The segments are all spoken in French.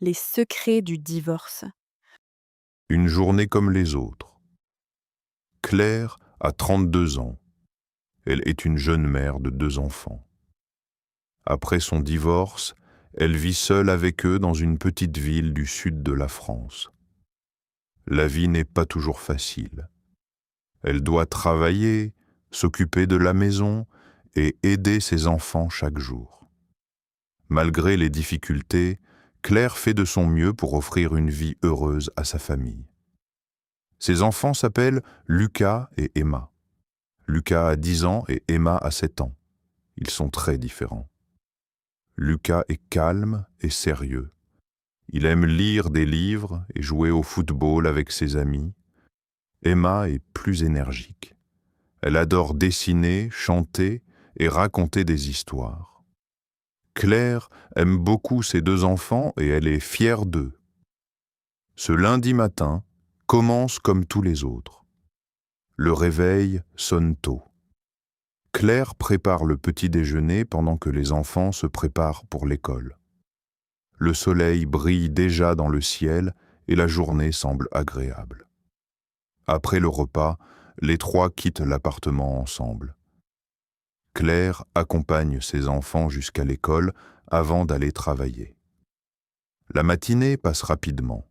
Les secrets du divorce. Une journée comme les autres. Claire a 32 ans. Elle est une jeune mère de 2 enfants. Après son divorce, elle vit seule avec eux dans une petite ville du sud de la France. La vie n'est pas toujours facile. Elle doit travailler, s'occuper de la maison et aider ses enfants chaque jour. Malgré les difficultés, Claire fait de son mieux pour offrir une vie heureuse à sa famille. Ses enfants s'appellent Lucas et Emma. Lucas a 10 ans et Emma a 7 ans. Ils sont très différents. Lucas est calme et sérieux. Il aime lire des livres et jouer au football avec ses amis. Emma est plus énergique. Elle adore dessiner, chanter et raconter des histoires. Claire aime beaucoup ses 2 enfants et elle est fière d'eux. Ce lundi matin commence comme tous les autres. Le réveil sonne tôt. Claire prépare le petit déjeuner pendant que les enfants se préparent pour l'école. Le soleil brille déjà dans le ciel et la journée semble agréable. Après le repas, les 3 quittent l'appartement ensemble. Claire accompagne ses enfants jusqu'à l'école avant d'aller travailler. La matinée passe rapidement.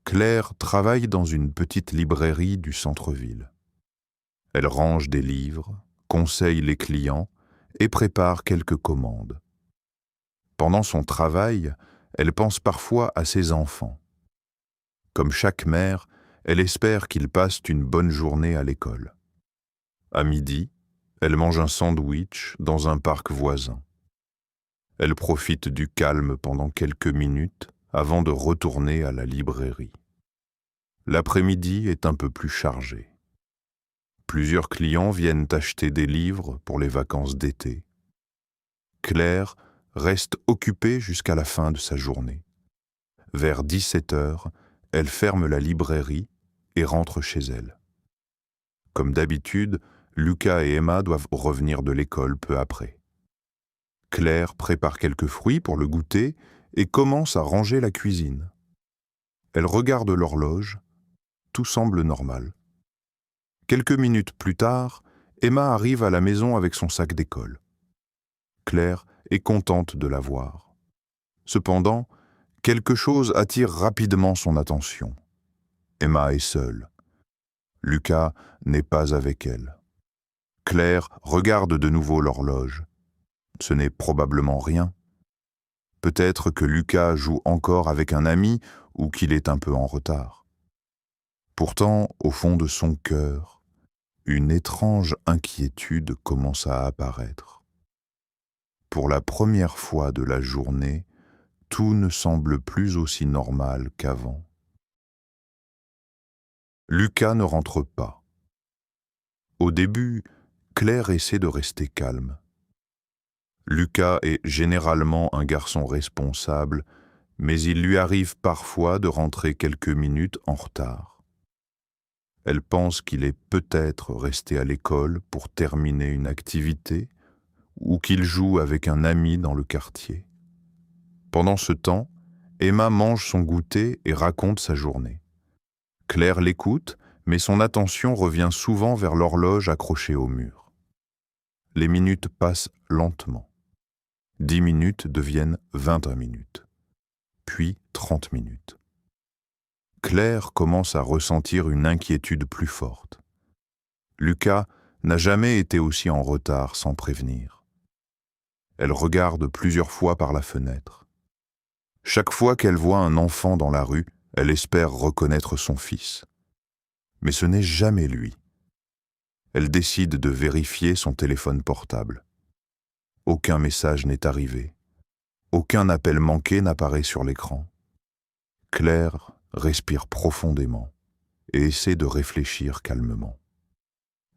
Claire travaille dans une petite librairie du centre-ville. Elle range des livres, conseille les clients et prépare quelques commandes. Pendant son travail, elle pense parfois à ses enfants. Comme chaque mère, elle espère qu'ils passent une bonne journée à l'école. À midi, elle mange un sandwich dans un parc voisin. Elle profite du calme pendant quelques minutes avant de retourner à la librairie. L'après-midi est un peu plus chargé. Plusieurs clients viennent acheter des livres pour les vacances d'été. Claire reste occupée jusqu'à la fin de sa journée. Vers 17 heures, elle ferme la librairie et rentre chez elle. Comme d'habitude, Lucas et Emma doivent revenir de l'école peu après. Claire prépare quelques fruits pour le goûter et commence à ranger la cuisine. Elle regarde l'horloge, tout semble normal. Quelques minutes plus tard, Emma arrive à la maison avec son sac d'école. Claire est contente de la voir. Cependant, quelque chose attire rapidement son attention. Emma est seule. Lucas n'est pas avec elle. Claire regarde de nouveau l'horloge. Ce n'est probablement rien. Peut-être que Lucas joue encore avec un ami ou qu'il est un peu en retard. Pourtant, au fond de son cœur, une étrange inquiétude commence à apparaître. Pour la première fois de la journée, tout ne semble plus aussi normal qu'avant. Lucas ne rentre pas. Au début, Claire essaie de rester calme. Lucas est généralement un garçon responsable, mais il lui arrive parfois de rentrer quelques minutes en retard. Elle pense qu'il est peut-être resté à l'école pour terminer une activité ou qu'il joue avec un ami dans le quartier. Pendant ce temps, Emma mange son goûter et raconte sa journée. Claire l'écoute, mais son attention revient souvent vers l'horloge accrochée au mur. Les minutes passent lentement. 10 minutes deviennent 21 minutes, puis 30 minutes. Claire commence à ressentir une inquiétude plus forte. Lucas n'a jamais été aussi en retard sans prévenir. Elle regarde plusieurs fois par la fenêtre. Chaque fois qu'elle voit un enfant dans la rue, elle espère reconnaître son fils. Mais ce n'est jamais lui. Elle décide de vérifier son téléphone portable. Aucun message n'est arrivé. Aucun appel manqué n'apparaît sur l'écran. Claire respire profondément et essaie de réfléchir calmement.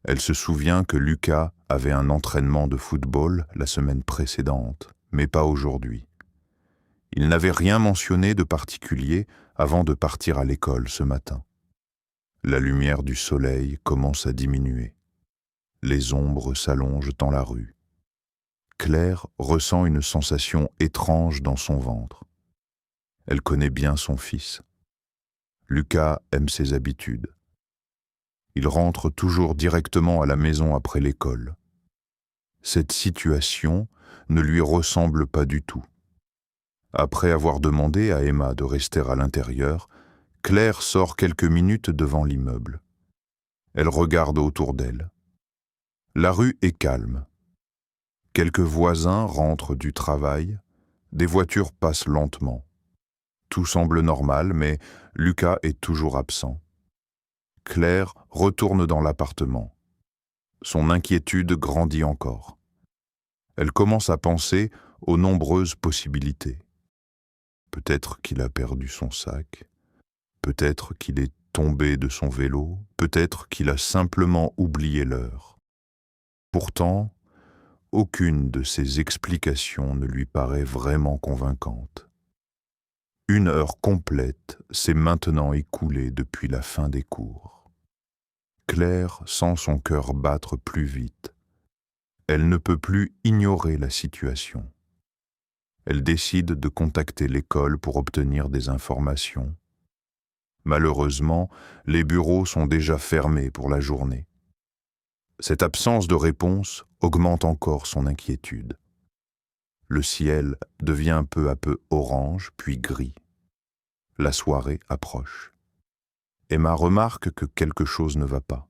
Elle se souvient que Lucas avait un entraînement de football la semaine précédente, mais pas aujourd'hui. Il n'avait rien mentionné de particulier avant de partir à l'école ce matin. La lumière du soleil commence à diminuer. Les ombres s'allongent dans la rue. Claire ressent une sensation étrange dans son ventre. Elle connaît bien son fils. Lucas aime ses habitudes. Il rentre toujours directement à la maison après l'école. Cette situation ne lui ressemble pas du tout. Après avoir demandé à Emma de rester à l'intérieur, Claire sort quelques minutes devant l'immeuble. Elle regarde autour d'elle. La rue est calme. Quelques voisins rentrent du travail. Des voitures passent lentement. Tout semble normal, mais Lucas est toujours absent. Claire retourne dans l'appartement. Son inquiétude grandit encore. Elle commence à penser aux nombreuses possibilités. Peut-être qu'il a perdu son sac, peut-être qu'il est tombé de son vélo, peut-être qu'il a simplement oublié l'heure. Pourtant, aucune de ces explications ne lui paraît vraiment convaincante. 1 heure complète s'est maintenant écoulée depuis la fin des cours. Claire sent son cœur battre plus vite. Elle ne peut plus ignorer la situation. Elle décide de contacter l'école pour obtenir des informations. Malheureusement, les bureaux sont déjà fermés pour la journée. Cette absence de réponse augmente encore son inquiétude. Le ciel devient peu à peu orange, puis gris. La soirée approche. Emma remarque que quelque chose ne va pas.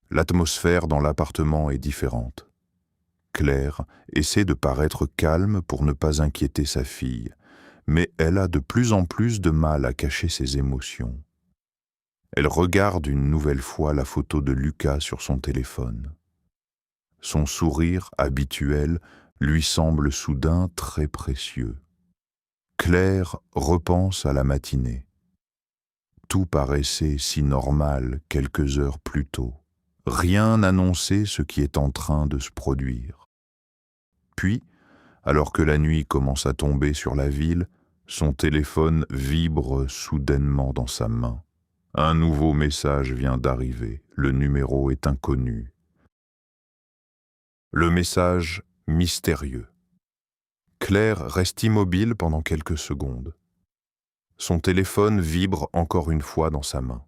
L'atmosphère dans l'appartement est différente. Claire essaie de paraître calme pour ne pas inquiéter sa fille, mais elle a de plus en plus de mal à cacher ses émotions. Elle regarde une nouvelle fois la photo de Lucas sur son téléphone. Son sourire habituel lui semble soudain très précieux. Claire repense à la matinée. Tout paraissait si normal quelques heures plus tôt. Rien n'annonçait ce qui est en train de se produire. Puis, alors que la nuit commence à tomber sur la ville, son téléphone vibre soudainement dans sa main. Un nouveau message vient d'arriver. Le numéro est inconnu. Le message mystérieux. Claire reste immobile pendant quelques secondes. Son téléphone vibre encore une fois dans sa main.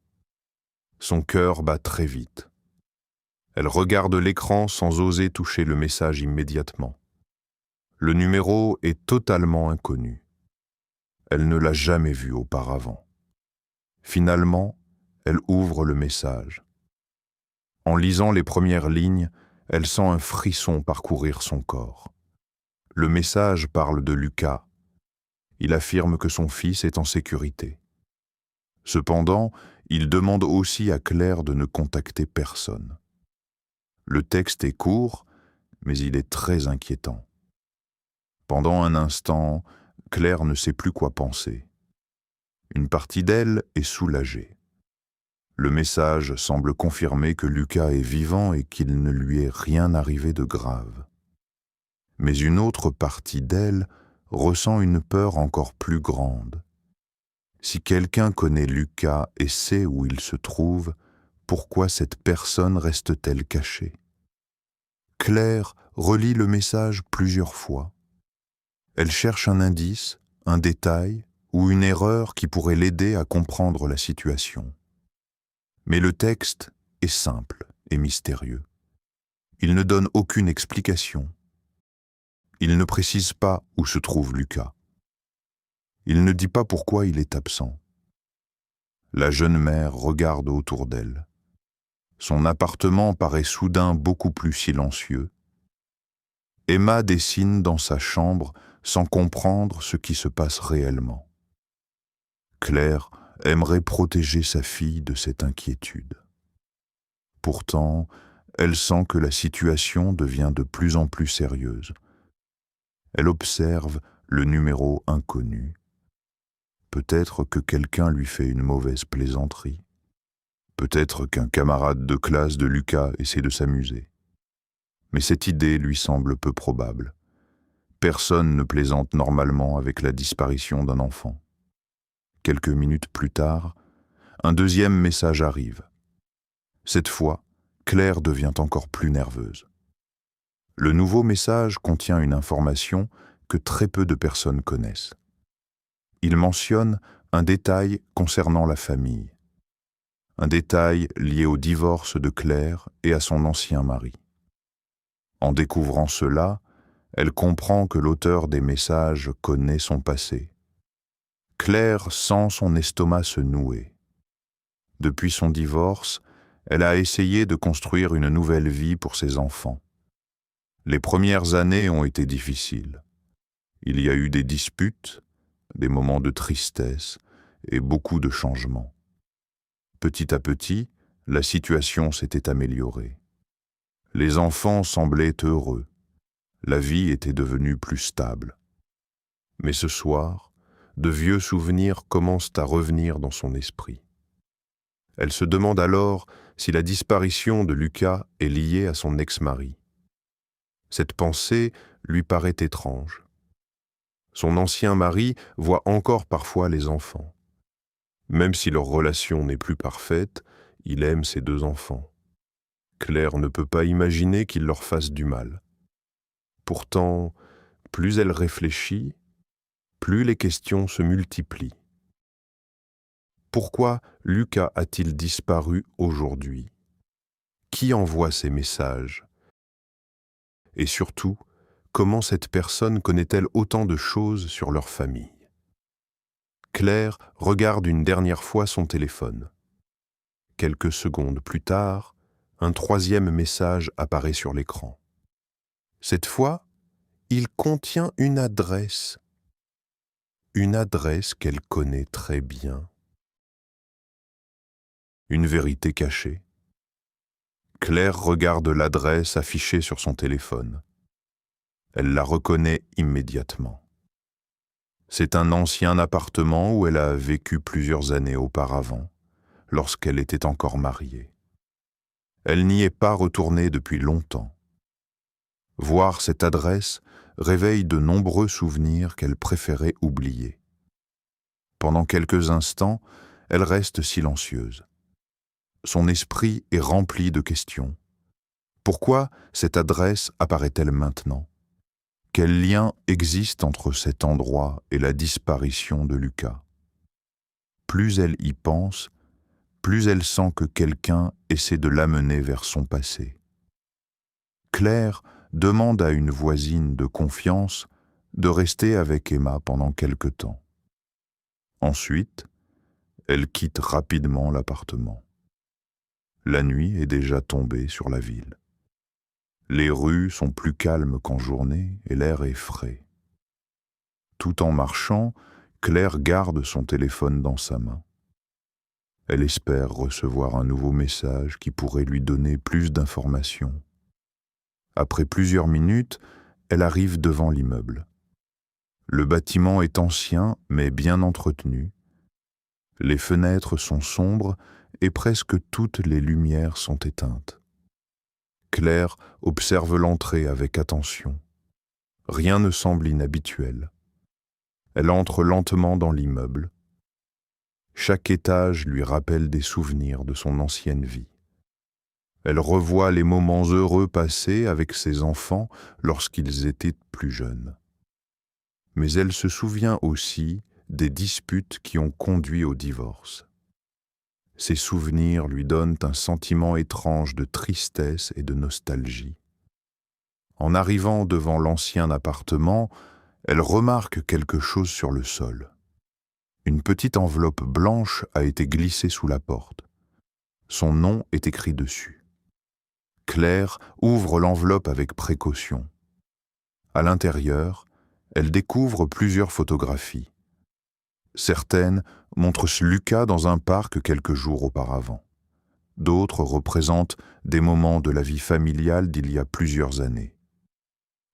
Son cœur bat très vite. Elle regarde l'écran sans oser toucher le message immédiatement. Le numéro est totalement inconnu. Elle ne l'a jamais vu auparavant. Finalement, elle ouvre le message. En lisant les premières lignes, elle sent un frisson parcourir son corps. Le message parle de Lucas. Il affirme que son fils est en sécurité. Cependant, il demande aussi à Claire de ne contacter personne. Le texte est court, mais il est très inquiétant. Pendant un instant, Claire ne sait plus quoi penser. Une partie d'elle est soulagée. Le message semble confirmer que Lucas est vivant et qu'il ne lui est rien arrivé de grave. Mais une autre partie d'elle ressent une peur encore plus grande. Si quelqu'un connaît Lucas et sait où il se trouve, pourquoi cette personne reste-t-elle cachée? Claire relit le message plusieurs fois. Elle cherche un indice, un détail ou une erreur qui pourrait l'aider à comprendre la situation. Mais le texte est simple et mystérieux. Il ne donne aucune explication. Il ne précise pas où se trouve Lucas. Il ne dit pas pourquoi il est absent. La jeune mère regarde autour d'elle. Son appartement paraît soudain beaucoup plus silencieux. Emma dessine dans sa chambre sans comprendre ce qui se passe réellement. Claire aimerait protéger sa fille de cette inquiétude. Pourtant, elle sent que la situation devient de plus en plus sérieuse. Elle observe le numéro inconnu. Peut-être que quelqu'un lui fait une mauvaise plaisanterie. Peut-être qu'un camarade de classe de Lucas essaie de s'amuser. Mais cette idée lui semble peu probable. Personne ne plaisante normalement avec la disparition d'un enfant. Quelques minutes plus tard, un deuxième message arrive. Cette fois, Claire devient encore plus nerveuse. Le nouveau message contient une information que très peu de personnes connaissent. il mentionne un détail concernant la famille, un détail lié au divorce de Claire et à son ancien mari. En découvrant cela, elle comprend que l'auteur des messages connaît son passé. Claire sent son estomac se nouer. Depuis son divorce, elle a essayé de construire une nouvelle vie pour ses enfants. Les premières années ont été difficiles. Il y a eu des disputes, des moments de tristesse et beaucoup de changements. Petit à petit, la situation s'était améliorée. Les enfants semblaient heureux. La vie était devenue plus stable. Mais ce soir, de vieux souvenirs commencent à revenir dans son esprit. Elle se demande alors si la disparition de Lucas est liée à son ex-mari. Cette pensée lui paraît étrange. Son ancien mari voit encore parfois les enfants. Même si leur relation n'est plus parfaite, il aime ses 2 enfants. Claire ne peut pas imaginer qu'il leur fasse du mal. Pourtant, plus elle réfléchit, plus les questions se multiplient. Pourquoi Lucas a-t-il disparu aujourd'hui? Qui envoie ces messages? Et surtout, comment cette personne connaît-elle autant de choses sur leur famille? Claire regarde une dernière fois son téléphone. Quelques secondes plus tard, un 3e message apparaît sur l'écran. Cette fois, il contient une adresse qu'elle connaît très bien. Une vérité cachée. Claire regarde l'adresse affichée sur son téléphone. Elle la reconnaît immédiatement. C'est un ancien appartement où elle a vécu plusieurs années auparavant, lorsqu'elle était encore mariée. Elle n'y est pas retournée depuis longtemps. Voir cette adresse réveille de nombreux souvenirs qu'elle préférait oublier. Pendant quelques instants, elle reste silencieuse. Son esprit est rempli de questions. Pourquoi cette adresse apparaît-elle maintenant? Quel lien existe entre cet endroit et la disparition de Lucas? Plus elle y pense, plus elle sent que quelqu'un essaie de l'amener vers son passé. Claire demande à une voisine de confiance de rester avec Emma pendant quelque temps. Ensuite, elle quitte rapidement l'appartement. La nuit est déjà tombée sur la ville. Les rues sont plus calmes qu'en journée et l'air est frais. Tout en marchant, Claire garde son téléphone dans sa main. Elle espère recevoir un nouveau message qui pourrait lui donner plus d'informations. Après plusieurs minutes, elle arrive devant l'immeuble. Le bâtiment est ancien mais bien entretenu. Les fenêtres sont sombres et presque toutes les lumières sont éteintes. Claire observe l'entrée avec attention. Rien ne semble inhabituel. Elle entre lentement dans l'immeuble. Chaque étage lui rappelle des souvenirs de son ancienne vie. Elle revoit les moments heureux passés avec ses enfants lorsqu'ils étaient plus jeunes. Mais elle se souvient aussi des disputes qui ont conduit au divorce. Ces souvenirs lui donnent un sentiment étrange de tristesse et de nostalgie. En arrivant devant l'ancien appartement, elle remarque quelque chose sur le sol. Une petite enveloppe blanche a été glissée sous la porte. Son nom est écrit dessus. Claire ouvre l'enveloppe avec précaution. À l'intérieur, elle découvre plusieurs photographies. Certaines montrent Lucas dans un parc quelques jours auparavant. D'autres représentent des moments de la vie familiale d'il y a plusieurs années.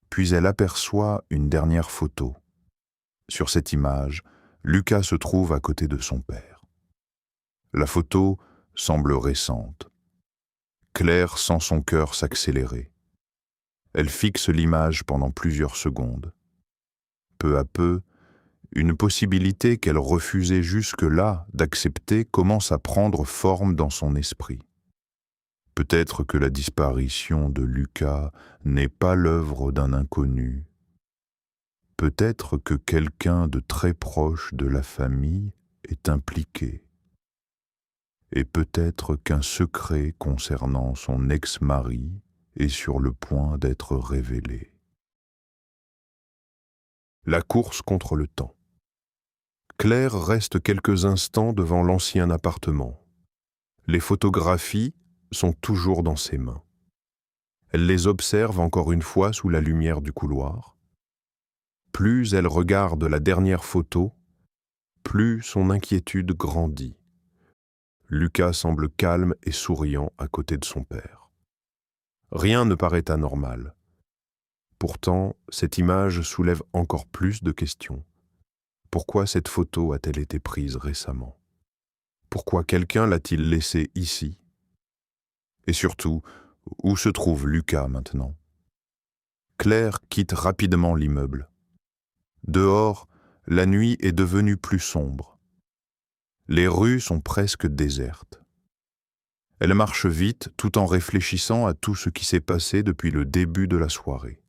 Puis elle aperçoit une dernière photo. Sur cette image, Lucas se trouve à côté de son père. La photo semble récente. Claire sent son cœur s'accélérer. Elle fixe l'image pendant plusieurs secondes. Peu à peu, une possibilité qu'elle refusait jusque-là d'accepter commence à prendre forme dans son esprit. Peut-être que la disparition de Lucas n'est pas l'œuvre d'un inconnu. Peut-être que quelqu'un de très proche de la famille est impliqué, et peut-être qu'un secret concernant son ex-mari est sur le point d'être révélé. La course contre le temps. Claire reste quelques instants devant l'ancien appartement. Les photographies sont toujours dans ses mains. Elle les observe encore une fois sous la lumière du couloir. Plus elle regarde la dernière photo, plus son inquiétude grandit. Lucas semble calme et souriant à côté de son père. Rien ne paraît anormal. Pourtant, cette image soulève encore plus de questions. Pourquoi cette photo a-t-elle été prise récemment? Pourquoi quelqu'un l'a-t-il laissée ici? Et surtout, où se trouve Lucas maintenant? Claire quitte rapidement l'immeuble. Dehors, la nuit est devenue plus sombre. Les rues sont presque désertes. Elle marche vite tout en réfléchissant à tout ce qui s'est passé depuis le début de la soirée.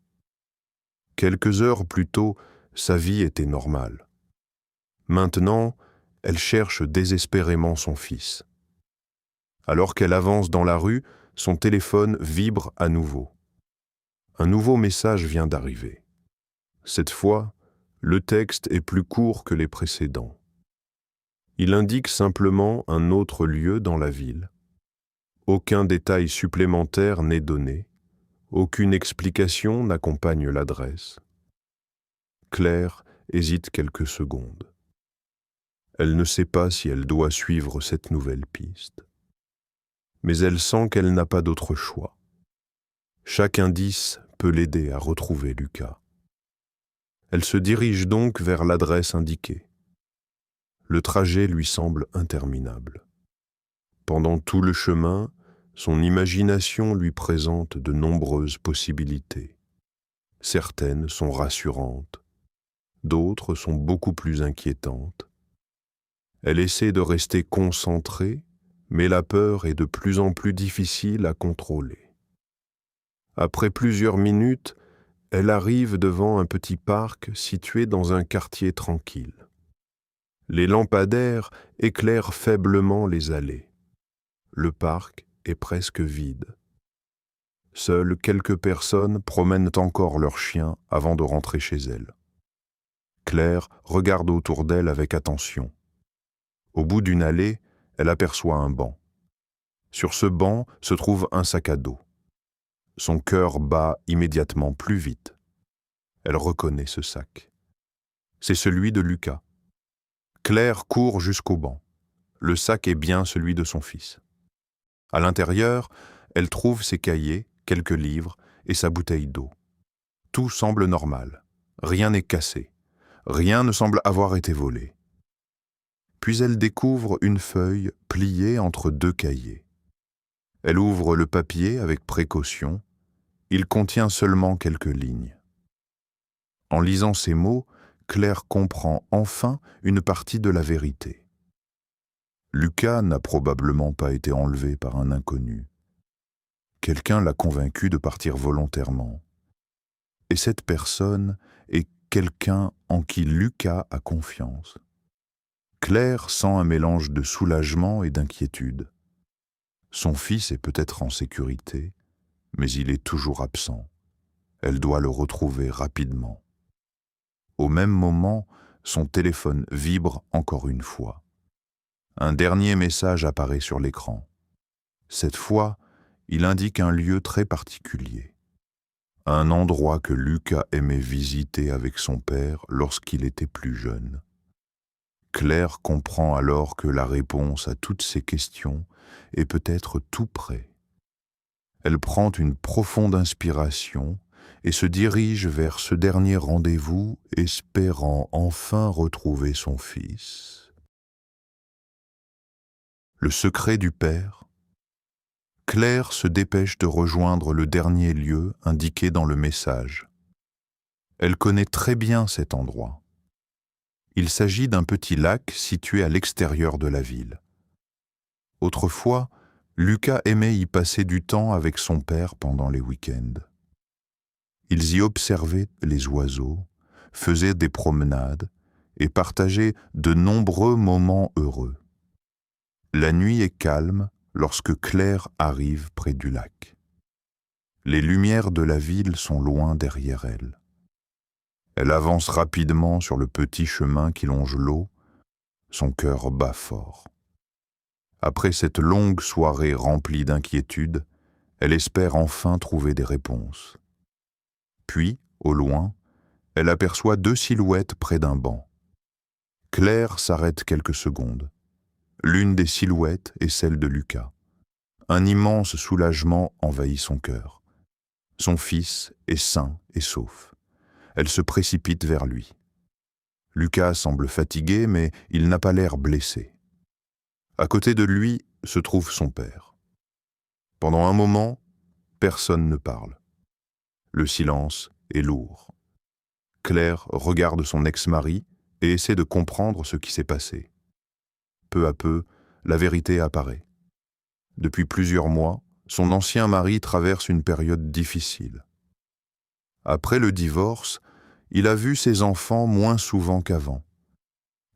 Quelques heures plus tôt, sa vie était normale. Maintenant, elle cherche désespérément son fils. Alors qu'elle avance dans la rue, son téléphone vibre à nouveau. Un nouveau message vient d'arriver. Cette fois, le texte est plus court que les précédents. Il indique simplement un autre lieu dans la ville. Aucun détail supplémentaire n'est donné. Aucune explication n'accompagne l'adresse. Claire hésite quelques secondes. Elle ne sait pas si elle doit suivre cette nouvelle piste. Mais elle sent qu'elle n'a pas d'autre choix. Chaque indice peut l'aider à retrouver Lucas. Elle se dirige donc vers l'adresse indiquée. Le trajet lui semble interminable. Pendant tout le chemin, son imagination lui présente de nombreuses possibilités. Certaines sont rassurantes, d'autres sont beaucoup plus inquiétantes. Elle essaie de rester concentrée, mais la peur est de plus en plus difficile à contrôler. Après plusieurs minutes, elle arrive devant un petit parc situé dans un quartier tranquille. Les lampadaires éclairent faiblement les allées. Le parc est presque vide. Seules quelques personnes promènent encore leurs chiens avant de rentrer chez elles. Claire regarde autour d'elle avec attention. Au bout d'une allée, elle aperçoit un banc. Sur ce banc se trouve un sac à dos. Son cœur bat immédiatement plus vite. Elle reconnaît ce sac. C'est celui de Lucas. Claire court jusqu'au banc. Le sac est bien celui de son fils. À l'intérieur, elle trouve ses cahiers, quelques livres et sa bouteille d'eau. Tout semble normal. Rien n'est cassé. Rien ne semble avoir été volé. Puis elle découvre une feuille pliée entre deux cahiers. Elle ouvre le papier avec précaution. Il contient seulement quelques lignes. En lisant ces mots, Claire comprend enfin une partie de la vérité. Lucas n'a probablement pas été enlevé par un inconnu. Quelqu'un l'a convaincu de partir volontairement. Et cette personne est quelqu'un en qui Lucas a confiance. Claire sent un mélange de soulagement et d'inquiétude. Son fils est peut-être en sécurité, mais il est toujours absent. Elle doit le retrouver rapidement. Au même moment, son téléphone vibre encore une fois. Un dernier message apparaît sur l'écran. Cette fois, il indique un lieu très particulier. Un endroit que Lucas aimait visiter avec son père lorsqu'il était plus jeune. Claire comprend alors que la réponse à toutes ces questions est peut-être tout près. Elle prend une profonde inspiration et se dirige vers ce dernier rendez-vous, espérant enfin retrouver son fils. Le secret du père. Claire se dépêche de rejoindre le dernier lieu indiqué dans le message. Elle connaît très bien cet endroit. Il s'agit d'un petit lac situé à l'extérieur de la ville. Autrefois, Lucas aimait y passer du temps avec son père pendant les week-ends. Ils y observaient les oiseaux, faisaient des promenades et partageaient de nombreux moments heureux. La nuit est calme lorsque Claire arrive près du lac. Les lumières de la ville sont loin derrière elle. Elle avance rapidement sur le petit chemin qui longe l'eau, son cœur bat fort. Après cette longue soirée remplie d'inquiétudes, elle espère enfin trouver des réponses. Puis, au loin, elle aperçoit 2 silhouettes près d'un banc. Claire s'arrête quelques secondes. L'une des silhouettes est celle de Lucas. Un immense soulagement envahit son cœur. Son fils est sain et sauf. Elle se précipite vers lui. Lucas semble fatigué, mais il n'a pas l'air blessé. À côté de lui se trouve son père. Pendant un moment, personne ne parle. Le silence est lourd. Claire regarde son ex-mari et essaie de comprendre ce qui s'est passé. Peu à peu, la vérité apparaît. Depuis plusieurs mois, son ancien mari traverse une période difficile. Après le divorce, il a vu ses enfants moins souvent qu'avant.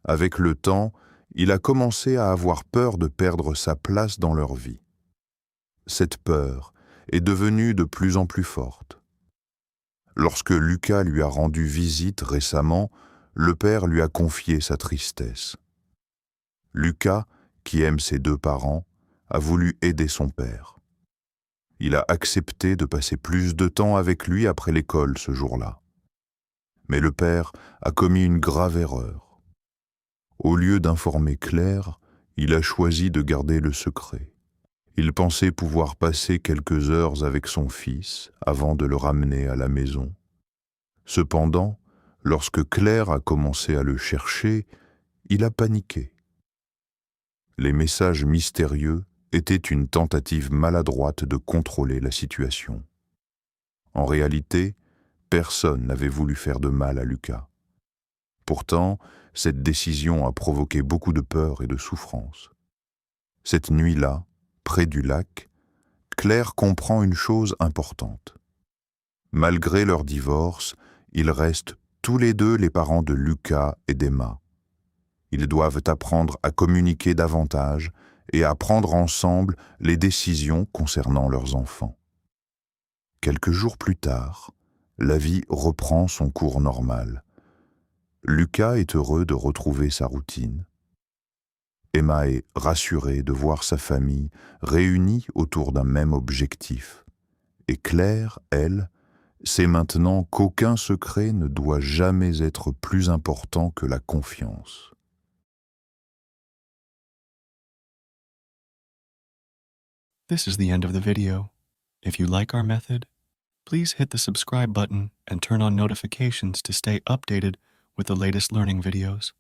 Avec le temps, il a commencé à avoir peur de perdre sa place dans leur vie. Cette peur est devenue de plus en plus forte. Lorsque Lucas lui a rendu visite récemment, le père lui a confié sa tristesse. Lucas, qui aime ses 2 parents, a voulu aider son père. Il a accepté de passer plus de temps avec lui après l'école ce jour-là. Mais le père a commis une grave erreur. Au lieu d'informer Claire, il a choisi de garder le secret. Il pensait pouvoir passer quelques heures avec son fils avant de le ramener à la maison. Cependant, lorsque Claire a commencé à le chercher, il a paniqué. Les messages mystérieux étaient une tentative maladroite de contrôler la situation. En réalité, personne n'avait voulu faire de mal à Lucas. Pourtant, cette décision a provoqué beaucoup de peur et de souffrance. Cette nuit-là, près du lac, Claire comprend une chose importante. Malgré leur divorce, ils restent tous les 2 les parents de Lucas et d'Emma. Ils doivent apprendre à communiquer davantage et à prendre ensemble les décisions concernant leurs enfants. Quelques jours plus tard, la vie reprend son cours normal. Lucas est heureux de retrouver sa routine. Emma est rassurée de voir sa famille réunie autour d'un même objectif. Et Claire, elle, sait maintenant qu'aucun secret ne doit jamais être plus important que la confiance. This is the end of the video. If you like our method, please hit the subscribe button and turn on notifications to stay updated with the latest learning videos.